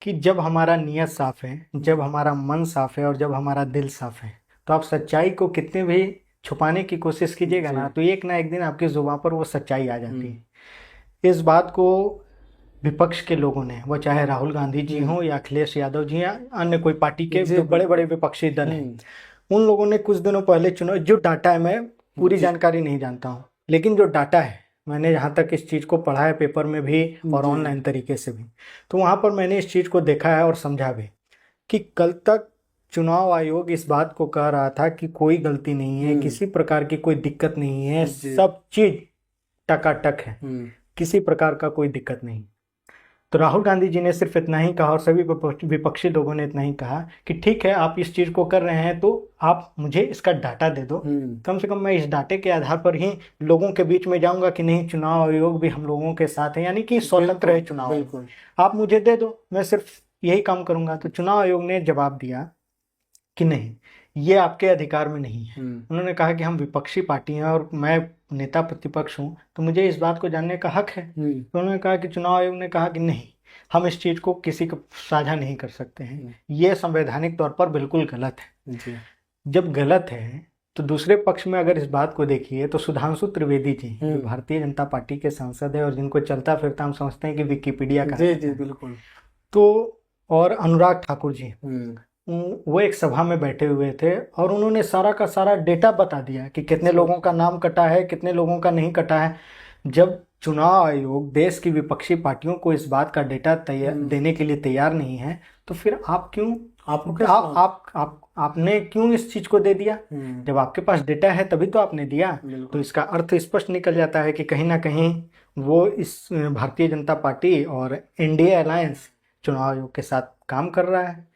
S1: कि जब हमारा नियत साफ है, जब हमारा मन साफ है और जब हमारा दिल साफ है, तो आप सच्चाई को कितने भी छुपाने की कोशिश कीजिएगा ना, तो एक ना एक दिन आपकी जुबान पर वो सच्चाई आ जाती है। इस बात को विपक्ष के लोगों ने, वो चाहे राहुल गांधी जी हों या अखिलेश यादव जी या अन्य कोई पार्टी के जो बड़े बड़े विपक्षी दल हैं, उन लोगों ने कुछ दिनों पहले चुनाव, जो डाटा है, मैं पूरी जानकारी नहीं जानता हूँ, लेकिन जो डाटा है, मैंने जहाँ तक इस चीज़ को पढ़ा है पेपर में भी और ऑनलाइन तरीके से भी, तो वहाँ पर मैंने इस चीज़ को देखा है और समझा भी कि कल तक चुनाव आयोग इस बात को कह रहा था कि कोई गलती नहीं है, किसी प्रकार की कोई दिक्कत नहीं है, सब चीज़ टकाटक है, किसी प्रकार का कोई दिक्कत नहीं। तो राहुल गांधी जी ने सिर्फ इतना ही कहा और सभी विपक्षी लोगों ने इतना ही कहा कि ठीक है, आप इस चीज़ को कर रहे हैं तो आप मुझे इसका डाटा दे दो, कम से कम मैं इस डाटे के आधार पर ही लोगों के बीच में जाऊंगा कि नहीं, चुनाव आयोग भी हम लोगों के साथ है, यानी कि स्वतंत्र है चुनाव आयोग, आप मुझे दे दो, मैं सिर्फ यही काम करूंगा। तो चुनाव आयोग ने जवाब दिया कि नहीं, ये आपके अधिकार में नहीं है। उन्होंने कहा कि हम विपक्षी पार्टी हैं और मैं नेता प्रतिपक्ष हूँ, तो मुझे इस बात को जानने का हक है। तो उन्होंने कहा कि चुनाव आयोग ने कहा कि नहीं, हम इस चीज़ को किसी को साझा नहीं कर सकते हैं, ये संवैधानिक तौर पर बिल्कुल गलत है। जब गलत है तो दूसरे पक्ष में अगर इस बात को देखिए तो सुधांशु त्रिवेदी जी जो भारतीय जनता पार्टी के सांसद है और जिनको चलता फिरता हम समझते हैं कि विकिपीडिया का,
S2: जी बिल्कुल,
S1: तो और अनुराग ठाकुर जी, वो एक सभा में बैठे हुए थे और उन्होंने सारा का सारा डेटा बता दिया कि कितने लोगों का नाम कटा है, कितने लोगों का नहीं कटा है। जब चुनाव आयोग देश की विपक्षी पार्टियों को इस बात का डेटा देने के लिए तैयार नहीं है, तो फिर आप क्यों, आपने क्यों इस चीज को दे दिया? जब आपके पास डेटा है तभी तो आपने दिया। तो इसका अर्थ स्पष्ट निकल जाता है कि कहीं ना कहीं वो इस भारतीय जनता पार्टी और एनडीए अलायंस चुनाव आयोग के साथ काम कर रहा है।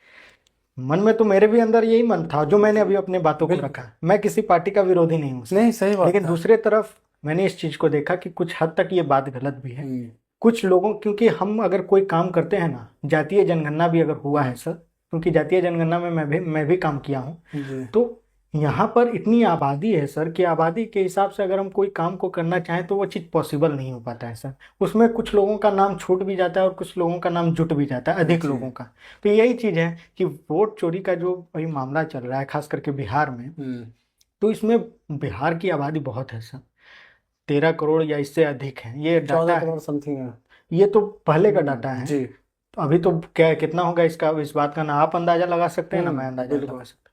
S1: मन में तो मेरे भी अंदर यही मन था जो मैंने अभी अपने बातों को रखा, मैं किसी पार्टी का विरोधी नहीं हूँ,
S2: नहीं सही बात,
S1: लेकिन दूसरे तरफ मैंने इस चीज को देखा कि कुछ हद तक ये बात गलत भी है कुछ लोगों, क्योंकि हम अगर कोई काम करते हैं ना, जातीय जनगणना भी अगर हुआ है सर, क्योंकि जातीय जनगणना में मैं भी काम किया हूँ, तो यहाँ पर इतनी आबादी है सर कि आबादी के हिसाब से अगर हम कोई काम को करना चाहें तो वो चीज़ पॉसिबल नहीं हो पाता है सर। उसमें कुछ लोगों का नाम छूट भी जाता है और कुछ लोगों का नाम जुट भी जाता है, अधिक लोगों का। तो यही चीज़ है कि वोट चोरी का जो अभी मामला चल रहा है खास करके बिहार में, तो इसमें बिहार की आबादी बहुत है सर, 13 करोड़ या इससे अधिक है, ये डाटा है,
S2: समथिंग है,
S1: ये तो पहले का डाटा है
S2: जी।
S1: तो अभी तो क्या कितना होगा इसका, इस बात का ना आप अंदाजा लगा सकते हैं ना मैं अंदाजा लगा सकता।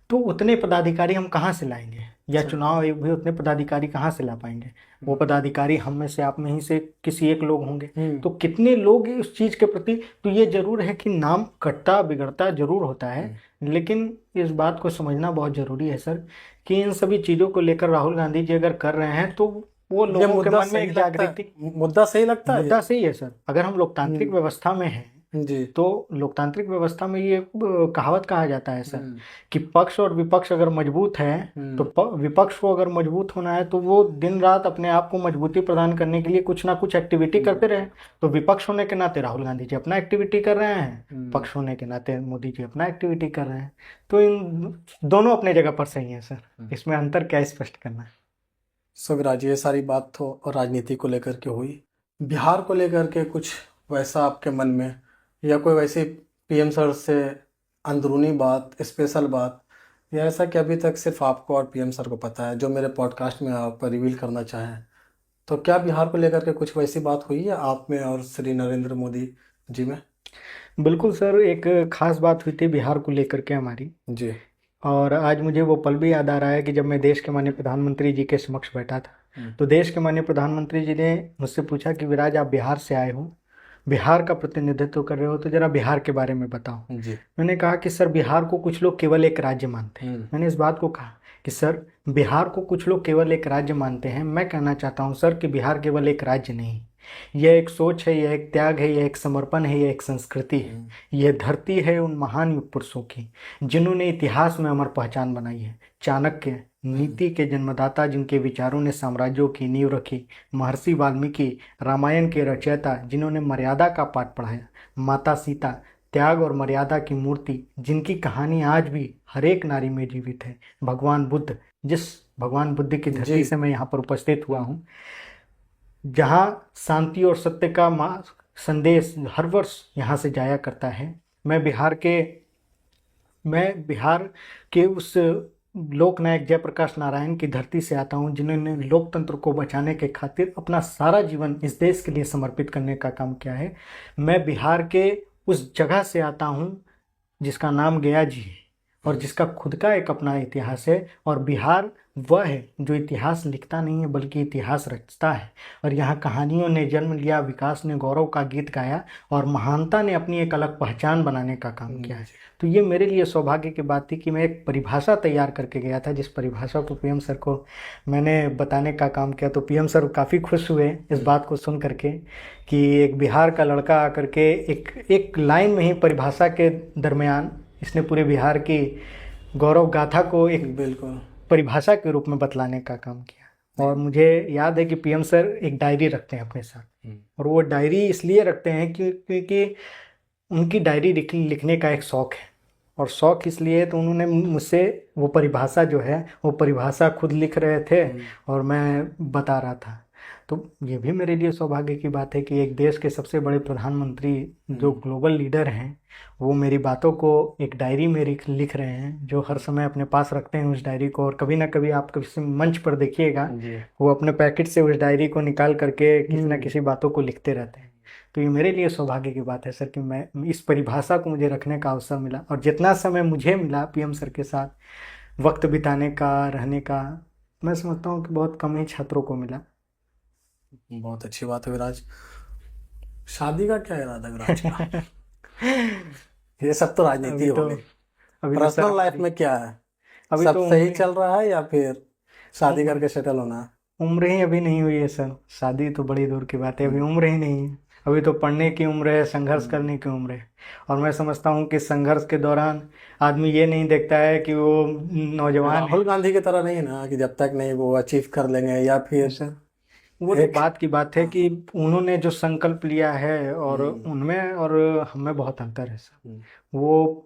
S1: तो उतने पदाधिकारी हम कहाँ से लाएंगे, या चुनाव आयोग भी उतने पदाधिकारी कहाँ से ला पाएंगे? वो पदाधिकारी हम में से, आप में ही से किसी एक लोग होंगे, तो कितने लोग उस चीज के प्रति। तो ये जरूर है कि नाम कटता बिगड़ता जरूर होता है, लेकिन इस बात को समझना बहुत जरूरी है सर कि इन सभी चीजों को लेकर राहुल गांधी जी अगर कर रहे हैं तो वो लोगों के मन में एक जागृति,
S2: मुद्दा सही लगता है,
S1: मुद्दा सही है सर। अगर हम लोकतांत्रिक व्यवस्था में हैं
S2: जी,
S1: तो लोकतांत्रिक व्यवस्था में ये कहावत कहा जाता है सर कि पक्ष और विपक्ष अगर मजबूत है तो विपक्ष को अगर मजबूत होना है तो वो दिन रात अपने आप को मजबूती प्रदान करने के लिए कुछ ना कुछ एक्टिविटी करते रहे। तो विपक्ष होने के नाते राहुल गांधी जी अपना एक्टिविटी कर रहे हैं, पक्ष होने के नाते मोदी जी अपना एक्टिविटी कर रहे हैं। तो इन दोनों अपने जगह पर सही है सर, इसमें अंतर क्या स्पष्ट करना है।
S2: सुखराज, ये सारी बात तो राजनीति को लेकर के हुई, बिहार को लेकर के कुछ वैसा आपके मन में या कोई वैसी पीएम सर से अंदरूनी बात, स्पेशल बात, या ऐसा कि अभी तक सिर्फ आपको और पीएम सर को पता है जो मेरे पॉडकास्ट में आप रिवील करना चाहें? तो क्या बिहार को लेकर के कुछ वैसी बात हुई है आप में और श्री नरेंद्र मोदी जी में?
S1: बिल्कुल सर, एक खास बात हुई थी बिहार को लेकर के हमारी
S2: जी,
S1: और आज मुझे वो पल भी याद आ रहा है कि जब मैं देश के माननीय प्रधानमंत्री जी के समक्ष बैठा था, तो देश के माननीय प्रधानमंत्री जी ने मुझसे पूछा कि विराज आप बिहार से आए हो बिहार का प्रतिनिधित्व कर रहे हो तो जरा बिहार के बारे में बताओ।
S2: जी।
S1: मैंने कहा कि सर बिहार को कुछ लोग केवल एक राज्य मानते हैं। मैंने इस बात को कहा कि सर बिहार को कुछ लोग केवल एक राज्य मानते हैं। मैं कहना चाहता हूँ सर कि बिहार केवल एक राज्य नहीं, यह एक सोच है, यह एक त्याग है, यह एक समर्पण है, यह एक संस्कृति है। यह धरती है उन महान युग पुरुषों की जिन्होंने इतिहास में अमर पहचान बनाई है। चाणक्य नीति के जन्मदाता जिनके विचारों ने साम्राज्यों की नींव रखी, महर्षि वाल्मीकि रामायण के रचयिता जिन्होंने मर्यादा का पाठ पढ़ाया, माता सीता त्याग और मर्यादा की मूर्ति जिनकी कहानी आज भी हर एक नारी में जीवित है, भगवान बुद्ध, जिस भगवान बुद्ध की धरती
S2: जी।
S1: से मैं यहाँ पर उपस्थित हुआ हूँ, जहाँ शांति और सत्य का संदेश हर वर्ष यहाँ से जाया करता है। मैं बिहार के उस लोकनायक जयप्रकाश नारायण की धरती से आता हूँ जिन्होंने लोकतंत्र को बचाने के खातिर अपना सारा जीवन इस देश के लिए समर्पित करने का काम किया है। मैं बिहार के उस जगह से आता हूँ जिसका नाम गया जी है और जिसका खुद का एक अपना इतिहास है। और बिहार वह है जो इतिहास लिखता नहीं है बल्कि इतिहास रचता है। और यहाँ कहानियों ने जन्म लिया, विकास ने गौरव का गीत गाया और महानता ने अपनी एक अलग पहचान बनाने का काम किया है। तो ये मेरे लिए सौभाग्य की बात थी कि मैं एक परिभाषा तैयार करके गया था, जिस परिभाषा को पीएम सर को मैंने बताने का काम किया। तो पीएम सर काफ़ी खुश हुए इस बात को सुन करके कि एक बिहार का लड़का आकर के एक लाइन में ही परिभाषा के दरमियान इसने पूरे बिहार की गौरव गाथा को एक
S2: बिल्कुल
S1: परिभाषा के रूप में बतलाने का काम किया। और मुझे याद है कि पीएम सर एक डायरी रखते हैं अपने साथ, और वो डायरी इसलिए रखते हैं क्योंकि उनकी डायरी लिखने का एक शौक़ है। और शौक़ इसलिए तो उन्होंने मुझसे वो परिभाषा जो है वो परिभाषा खुद लिख रहे थे और मैं बता रहा था। तो ये भी मेरे लिए सौभाग्य की बात है कि एक देश के सबसे बड़े प्रधानमंत्री जो ग्लोबल लीडर हैं वो मेरी बातों को एक डायरी में लिख रहे हैं, जो हर समय अपने पास रखते हैं उस डायरी को। और कभी ना कभी आप किसी मंच पर देखिएगा वो अपने पैकेट से उस डायरी को निकाल करके किसी ना किसी बातों को लिखते रहते हैं। तो ये मेरे लिए सौभाग्य की बात है सर कि मैं इस परिभाषा को मुझे रखने का अवसर मिला। और जितना समय मुझे मिला पीएम सर के साथ वक्त बिताने का, रहने का, मैं समझता हूँ कि बहुत कम ही छात्रों को मिला।
S2: बहुत अच्छी बात है विराज। शादी का क्या इरादा है विराज का? ये सब तो राजनीति हो गई। पर्सनल लाइफ में क्या है?
S1: अभी
S2: सब
S1: तो
S2: सही चल रहा है या फिर शादी करके सेटल होना है?
S1: उम्र ही अभी नहीं हुई है सर, शादी तो बड़ी दूर की बात है, अभी उम्र ही नहीं है। अभी तो पढ़ने की उम्र है, संघर्ष करने की उम्र है। और मैं समझता हूँ कि संघर्ष के दौरान आदमी ये नहीं देखता है कि वो नौजवान है।
S2: राहुल गांधी की तरह नहीं ना कि जब तक नहीं वो अचीव कर लेंगे, या फिर
S1: सर वो तो बात की बात है कि उन्होंने जो संकल्प लिया है और उनमें और हमें बहुत अंतर है सर। वो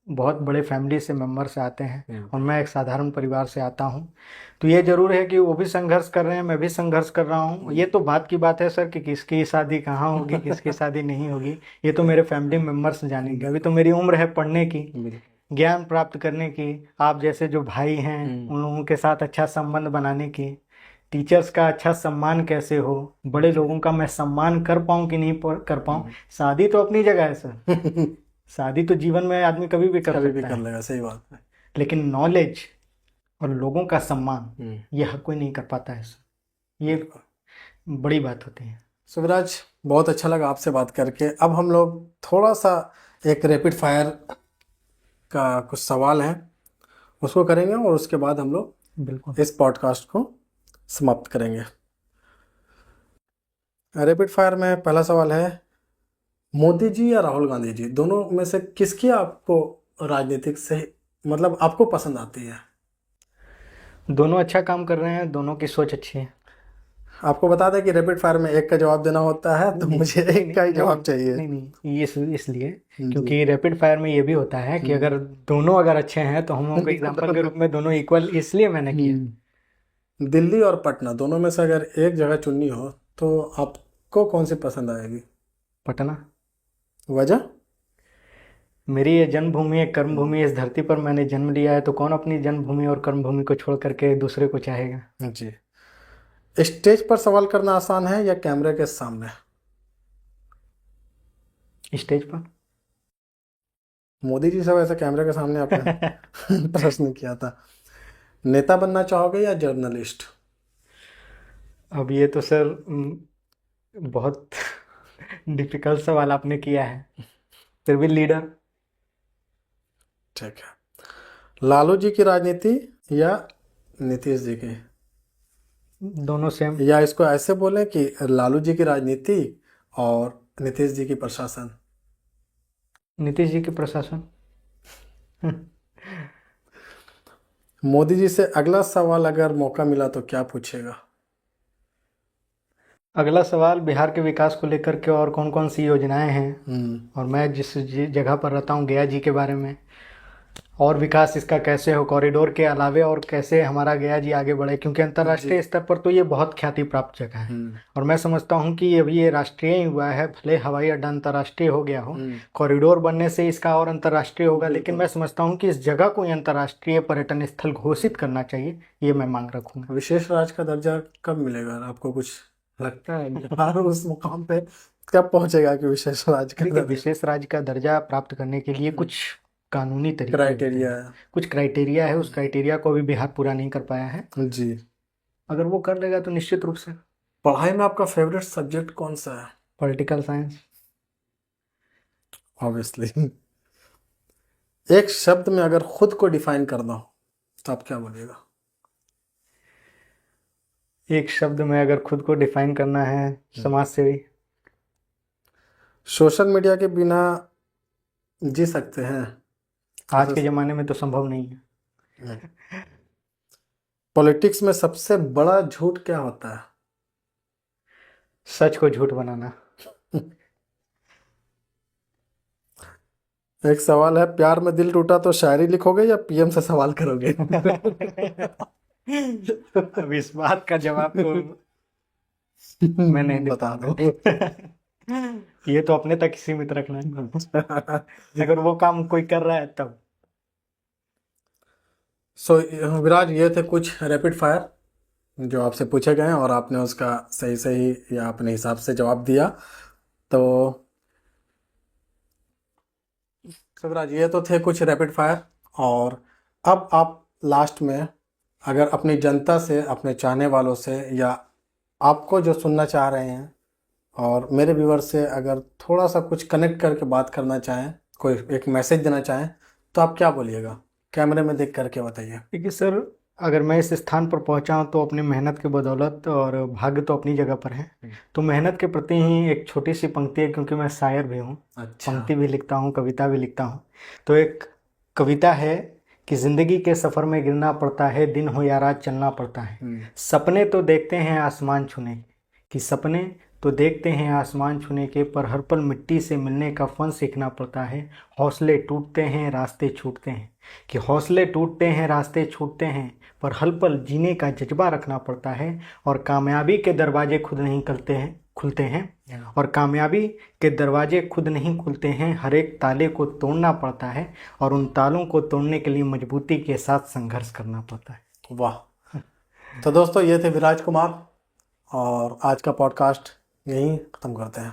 S1: बहुत बड़े फैमिली से मेंबर से आते हैं और मैं एक साधारण परिवार से आता हूँ। तो ये जरूर है कि वो भी संघर्ष कर रहे हैं, मैं भी संघर्ष कर रहा हूँ। ये तो बात की बात है सर कि किसकी शादी कहाँ होगी, किसकी शादी नहीं होगी, ये तो मेरे फैमिली मेंबर्स जानेंगे। अभी तो मेरी उम्र है पढ़ने की, ज्ञान प्राप्त करने की, आप जैसे जो भाई हैं उन लोगों के साथ अच्छा संबंध बनाने की, टीचर्स का अच्छा सम्मान कैसे हो, बड़े लोगों का मैं सम्मान कर पाऊँ कि नहीं कर पाऊँ। शादी तो अपनी जगह है सर, शादी तो जीवन में आदमी कभी भी कर
S2: लेगा, सही बात है।
S1: लेकिन नॉलेज और लोगों का सम्मान ये हर कोई नहीं कर पाता है सर, ये बड़ी बात होती है।
S2: सुविराज, बहुत अच्छा लगा आपसे बात करके। अब हम लोग थोड़ा सा एक रैपिड फायर का कुछ सवाल हैं उसको करेंगे और उसके बाद हम लोग
S1: बिल्कुल
S2: इस पॉडकास्ट को समाप्त करेंगे। रैपिड फायर में पहला सवाल है, मोदी जी या राहुल गांधी जी, दोनों में से किसकी आपको राजनीतिक से मतलब आपको पसंद आती है?
S1: दोनों अच्छा काम कर रहे हैं, दोनों की सोच अच्छी है।
S2: आपको बता दें कि रैपिड फायर में एक का जवाब देना होता है, तो मुझे एक का ही जवाब चाहिए।
S1: नहीं, इसलिए क्योंकि रैपिड फायर में ये भी होता है कि अगर दोनों अच्छे हैं तो हम लोग एग्जांपल के रूप में दोनों इक्वल, इसलिए मैंने किया।
S2: दिल्ली और पटना दोनों में से अगर एक जगह चुननी हो तो आपको कौन सी पसंद आएगी?
S1: पटना।
S2: वजह?
S1: मेरी ये जन्मभूमि है, कर्मभूमि, इस धरती पर मैंने जन्म लिया है, तो कौन अपनी जन्मभूमि और कर्मभूमि को छोड़ करके दूसरे को चाहेगा।
S2: जी। स्टेज पर सवाल करना आसान है या कैमरे के सामने?
S1: स्टेज पर।
S2: मोदी जी से वैसे कैमरे के सामने आपने प्रश्न किया था। नेता बनना चाहोगे या जर्नलिस्ट?
S1: अब ये तो सर बहुत डिफिकल्ट सवाल आपने किया है, फिर भी लीडर।
S2: ठीक है, लालू जी की राजनीति या नीतीश जी की?
S1: दोनों सेम।
S2: या इसको ऐसे बोलें कि लालू जी की राजनीति और नीतीश जी की प्रशासन।
S1: नीतीश जी के प्रशासन।
S2: मोदी जी से अगला सवाल अगर मौका मिला तो क्या पूछेगा?
S1: अगला सवाल बिहार के विकास को लेकर के और कौन कौन सी योजनाएं हैं, और मैं जिस जगह पर रहता हूँ गया जी के बारे में, और विकास इसका कैसे हो कॉरिडोर के अलावे, और कैसे हमारा गया जी आगे बढ़े, क्योंकि अंतर्राष्ट्रीय स्तर पर तो ये बहुत ख्याति प्राप्त जगह है। और मैं समझता हूँ कि अभी ये राष्ट्रीय ही हुआ है, भले हवाई अड्डा अंतर्राष्ट्रीय हो गया हो, कॉरिडोर बनने से इसका और अंतर्राष्ट्रीय होगा, लेकिन मैं समझता हूँ कि इस जगह को ही अंतर्राष्ट्रीय पर्यटन स्थल घोषित करना चाहिए, ये मैं मांग रखूंगा।
S2: विशेष राज्य का दर्जा कब मिलेगा आपको, कुछ लगता है बिहार उस मुकाम पे कब पहुंचेगा कि विशेष राज्य का
S1: देखिए,
S2: दर्जा?
S1: विशेष राज्य का दर्जा प्राप्त करने के लिए कुछ कानूनी तरीके होते
S2: क्राइटेरिया
S1: हैं, कुछ क्राइटेरिया है, उस क्राइटेरिया को अभी बिहार पूरा नहीं कर पाया है।
S2: है जी।
S1: अगर वो कर लेगा तो निश्चित रूप से।
S2: पढ़ाई में आपका फेवरेट सब्जेक्ट कौन सा है?
S1: Political science.
S2: ऑब्वियसली। एक शब्द में अगर खुद को डिफाइन करना हो तो आप क्या बोलिएगा?
S1: एक शब्द में अगर खुद को डिफाइन करना है, समाज सेवी।
S2: सोशल मीडिया के बिना जी सकते हैं?
S1: आज के ज़माने में तो संभव नहीं है।
S2: पॉलिटिक्स में सबसे बड़ा झूठ क्या होता है?
S1: सच को झूठ बनाना।
S2: एक सवाल है, प्यार में दिल टूटा तो शायरी लिखोगे या पीएम से सवाल करोगे?
S1: अब इस बात का जवाब तो मैं नहीं दे
S2: बता दो।
S1: ये तो अपने तक ही सीमित रखना है। अगर वो काम कोई कर रहा है तब।
S2: सो विराज, ये थे कुछ रैपिड फायर जो आपसे पूछे गए हैं और आपने उसका सही सही या अपने हिसाब से जवाब दिया। तो विराज, ये तो थे कुछ रैपिड फायर, और अब आप लास्ट में अगर अपनी जनता से, अपने चाहने वालों से, या आपको जो सुनना चाह रहे हैं और मेरे व्यूवर से अगर थोड़ा सा कुछ कनेक्ट करके बात करना चाहें, कोई एक मैसेज देना चाहें, तो आप क्या बोलिएगा? कैमरे में देख करके बताइए।
S1: देखिए सर, अगर मैं इस स्थान पर पहुंचा हूं तो अपनी मेहनत की बदौलत, और भाग्य तो अपनी जगह पर है, तो मेहनत के प्रति ही एक छोटी सी पंक्ति है, क्योंकि मैं शायर भी हूँ।
S2: अच्छा।
S1: पंक्ति भी लिखता हूँ, कविता भी लिखता हूँ। तो एक कविता है कि जिंदगी के सफ़र में गिरना पड़ता है, दिन हो या रात चलना पड़ता है। सपने तो देखते हैं आसमान छूने कि सपने तो देखते हैं आसमान छूने के, पर हर पल मिट्टी से मिलने का फन सीखना पड़ता है। हौसले टूटते हैं रास्ते छूटते हैं, कि हौसले टूटते हैं रास्ते छूटते हैं, पर हर पल जीने का जज्बा रखना पड़ता है। और कामयाबी के दरवाजे खुद नहीं खुलते हैं, और कामयाबी के दरवाजे खुद नहीं खुलते हैं, हर एक ताले को तोड़ना पड़ता है, और उन तालों को तोड़ने के लिए मजबूती के साथ संघर्ष करना पड़ता है।
S2: वाह। तो दोस्तों, ये थे विराज कुमार, और आज का पॉडकास्ट यहीं ख़त्म करते हैं।